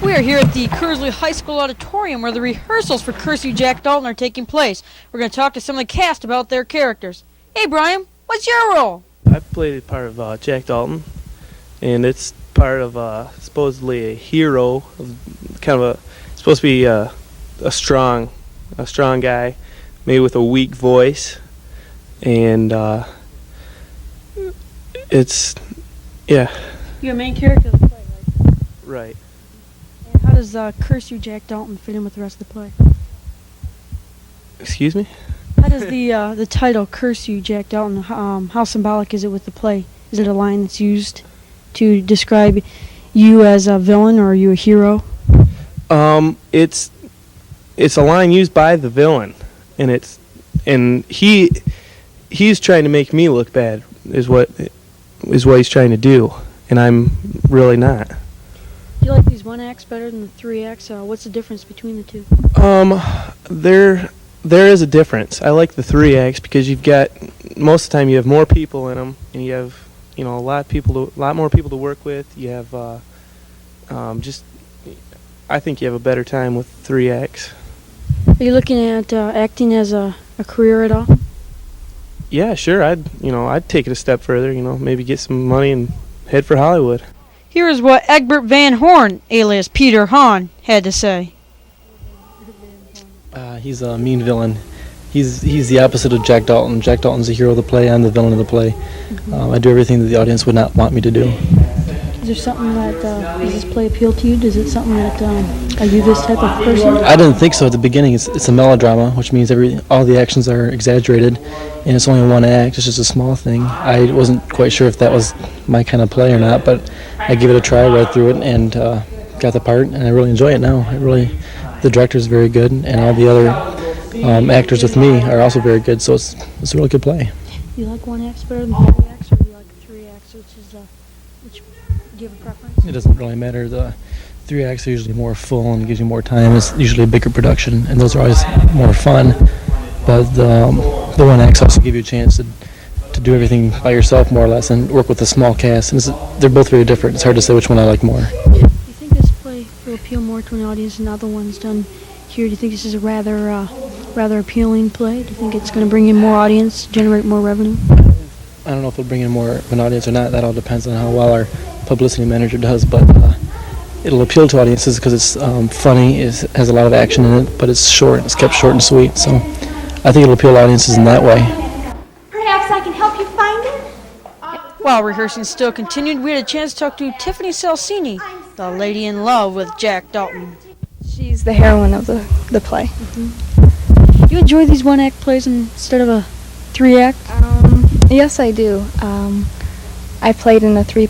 We are here at the Kearsley High School Auditorium where the rehearsals for Curse You Jack Dalton are taking place. We're going to talk to some of the cast about their characters. Hey Brian, what's your role? I played part of Jack Dalton, and it's part of supposedly a hero, supposed to be a strong guy, maybe with a weak voice, and yeah. You're a main character of the play, right? Right. And how does Curse You Jack Dalton fit in with the rest of the play? Excuse me? How does the title Curse You Jack Dalton, how symbolic is it with the play? Is it a line that's used to describe you as a villain, or are you a hero? It's a line used by the villain, and he's trying to make me look bad is what he's trying to do, and I'm really not. Do you like these one acts better than the three acts? What's the difference between the two? There is a difference. I like the three acts because you've got, most of the time you have more people in them, and you have, a lot more people to work with. You have I think you have a better time with three acts. Are you looking at acting as a career at all? Yeah, sure. I'd take it a step further. Maybe get some money and head for Hollywood. Here is what Egbert Van Horn, alias Peter Hahn, had to say. He's a mean villain. He's the opposite of Jack Dalton. Jack Dalton's the hero of the play. I'm the villain of the play. I do everything that the audience would not want me to do. Is there something that does this play appeal to you? Is it something that are you this type of person? I didn't think so at the beginning. It's a melodrama, which means all the actions are exaggerated, and it's only one act. It's just a small thing. I wasn't quite sure if that was my kind of play or not, but I gave it a try, read through it, and got the part, and I really enjoy it now. The director's very good, and all the other actors with me are also very good, so it's a really good play. Do you like one act better than three acts, or do you like three acts, which do you have a preference? It doesn't really matter. The three acts are usually more full and gives you more time. It's usually a bigger production, and those are always more fun. But the one acts also give you a chance to do everything by yourself, more or less, and work with a small cast. And they're both very different. It's hard to say which one I like more. Do you think this play will appeal more to an audience than other ones done here? Do you think this is a rather appealing play? Do you think it's going to bring in more audience, generate more revenue? I don't know if it'll bring in more of an audience or not. That all depends on how well our publicity manager does, but it'll appeal to audiences because it's funny, has a lot of action in it, but it's short. It's kept short and sweet, so I think it'll appeal to audiences in that way. Perhaps I can help you find it? While rehearsing still continued, we had a chance to talk to Tiffany Salsini, the lady in love with Jack Dalton. She's the heroine of the play. You enjoy these one-act plays instead of a three-act? Yes, I do. I played in a three,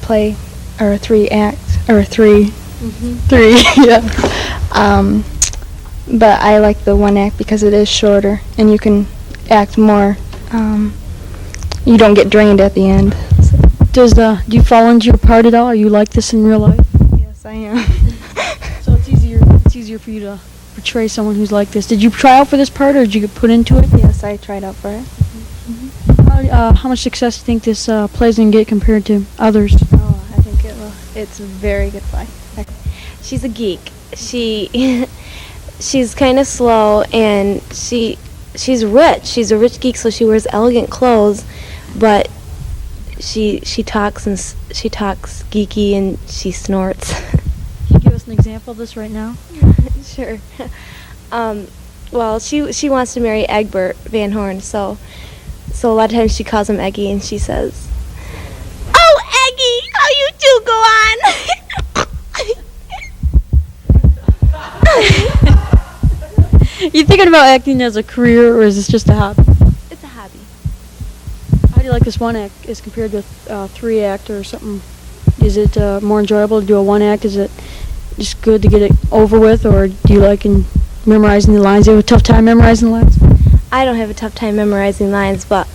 yeah. But I like the one act because it is shorter and you can act more. You don't get drained at the end. So. Do you fall into your part at all? Are you like this in real life? Yes, I am. So it's easier for you to portray someone who's like this. Did you try out for this part, or did you get put into it? Yes, I tried out for it. How much success do you think this play's going to get compared to others? Oh, I think it will. It's a very good play. She's a geek. She's kind of slow, and she's rich. She's a rich geek, so she wears elegant clothes, but she talks geeky, and she snorts. Can you give us an example of this right now? Sure. Well, she wants to marry Egbert Van Horn, so a lot of times she calls him Eggy, and she says, "Oh, Eggy, how you do? Go on." You thinking about acting as a career, or is this just a hobby? It's a hobby. How do you like this one act as compared to three act or something? Is it more enjoyable to do a one act? Is it just good to get it over with, or do you like memorizing the lines? Do you have a tough time memorizing the lines? I don't have a tough time memorizing lines, but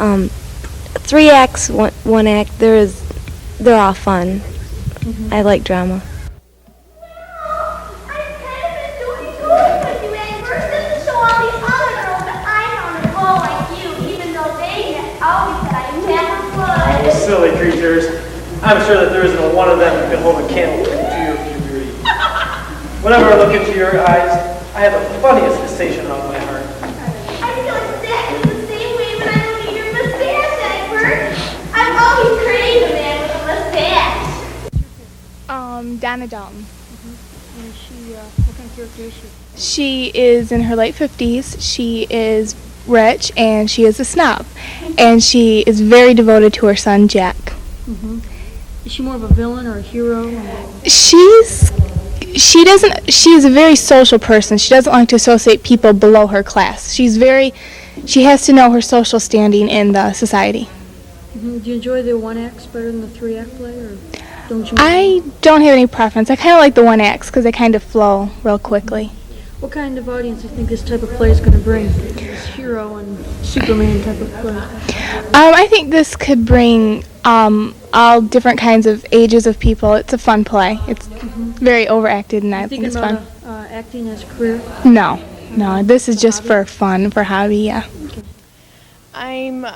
three acts, one act, they're all fun. I like drama. Silly creatures. I'm sure that there isn't one of them who can hold a candle to your puberty. Whenever I look into your eyes, I have the funniest sensation on my heart. I feel exactly the same way when I look at your mustache, Egbert. I've always craved a man with a mustache. Donna Dalton. And she, what kind of character is she? She is in her late 50s. She is rich and she is a snob. And she is very devoted to her son, Jack. Mm-hmm. Is she more of a villain or a hero? She is a very social person. She doesn't like to associate people below her class. She has to know her social standing in the society. Mm-hmm. Do you enjoy the one acts better than the three act play, or don't you? I don't have any preference. I kind of like the one acts because they kind of flow real quickly. What kind of audience do you think this type of play is going to bring? This hero and Superman type of play. I think this could bring all different kinds of ages of people. It's a fun play. It's very overacted, and I think it's fun. About acting as a career? No, this is just for fun, for hobby, yeah. Okay. I'm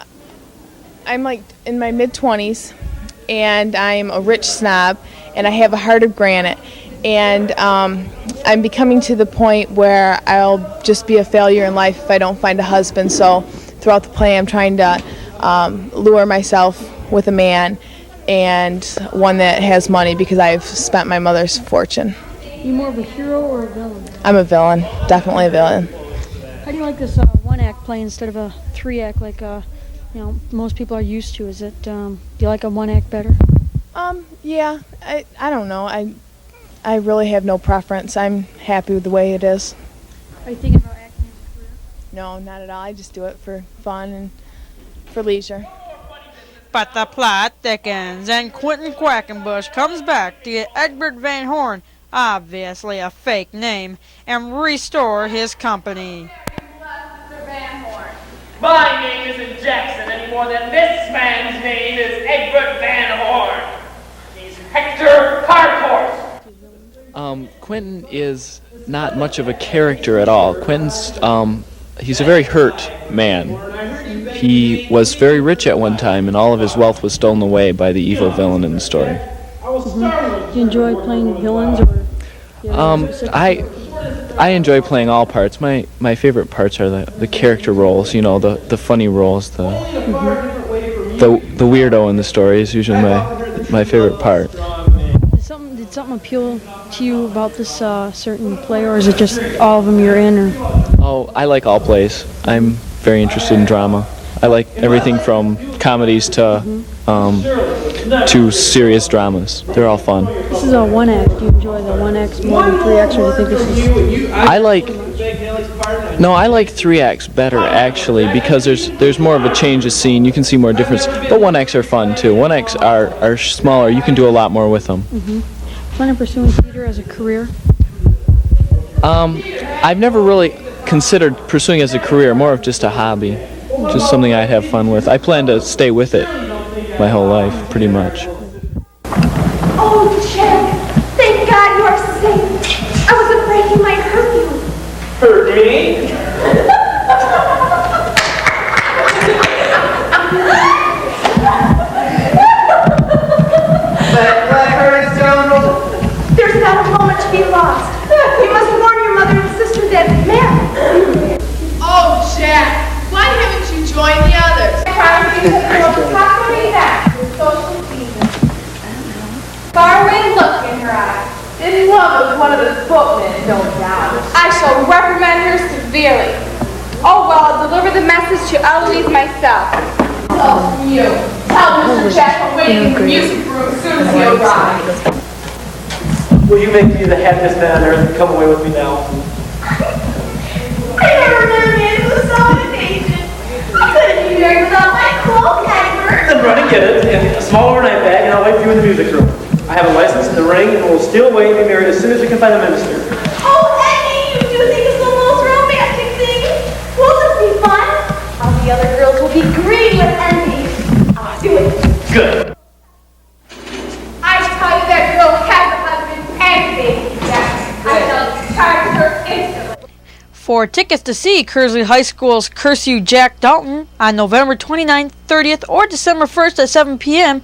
like in my mid-20s, and I'm a rich snob, and I have a heart of granite, and I'm becoming to the point where I'll just be a failure in life if I don't find a husband. So throughout the play, I'm trying to lure myself with a man, and one that has money, because I've spent my mother's fortune. You more of a hero or a villain? I'm a villain, definitely a villain. How do you like this one act play instead of a three act like most people are used to? Is it do you like a one act better? Yeah, I don't know. I really have no preference. I'm happy with the way it is. Are you thinking about acting as a career? No, not at all. I just do it for fun and for leisure. But the plot thickens, and Quentin Quackenbush comes back to get Egbert Van Horn, obviously a fake name, and restore his company. Mr. Van Horn. My name isn't Jackson any more than this man's name is Egbert Van Horn. He's Hector Harcourt. Quentin is not much of a character at all. Quentin's, he's a very hurt man. He was very rich at one time, and all of his wealth was stolen away by the evil villain in the story. Do you enjoy playing villains, or? I enjoy playing all parts. My favorite parts are the character roles. You know, the funny roles. The weirdo in the story is usually my favorite part. Did something appeal to you about this certain play, or is it just all of them you're in? Or? Oh, I like all plays. I'm very interested in drama. I like everything from comedies to serious dramas. They're all fun. This is a one act. Do you enjoy the one acts more than three acts, or do you think this is? I like three acts better actually, because there's more of a change of scene. You can see more difference. But one acts are fun too. One acts are smaller. You can do a lot more with them. Plan on pursuing theater as a career? I've never really considered pursuing it as a career. More of just a hobby. Just something I'd have fun with. I plan to stay with it my whole life, pretty much. Oh, Jack, thank God you are safe. I was afraid he might hurt you. Hurt me? There's not a moment to be lost. You must warn your mother and sister that Mary. Oh, Jack, why haven't you joined the others? Faraway look in her eyes. This love is one of the bookmen, no doubt. I shall reprimand her severely. Oh well, I'll deliver the message to Eloise myself. Oh, you. Tell Mr. Jack I'm waiting in the music room as soon as he arrives. Will you make me the happiest man on earth and come away with me now? I never knew a man who was so impatient. I couldn't be married without my cloak, Egbert. Then run and get it in a small overnight bag, and I'll wait for you in the music room. I have a license in the ring, and we'll steal away and be married as soon as we can find a minister. Oh, Eddie, you do think it's the most romantic thing? Won't this be fun? All the other girls will be green with envy. I'll do it. Good. I tell you that girl has a husband and baby. I shall charge her instantly. For tickets to see Kearsley High School's Curse You Jack Dalton on November 29th, 30th, or December 1st at 7 p.m.,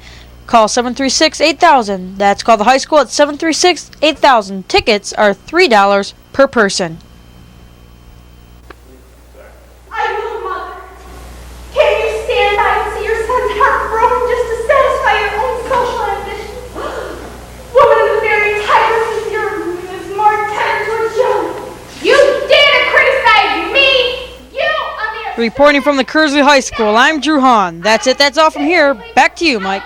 Call 736-8000. That's call the high school at 736-8000. Tickets are $3 per person. I will, Mother. Can you stand by and see your son's heart broken just to satisfy your own social ambitions? Woman of the very tigress is more tender towards you. You dare to criticize me? You are the... Reporting from the Kearsley High School, I'm Drew Hahn. That's it. That's all from here. Back to you, Mike.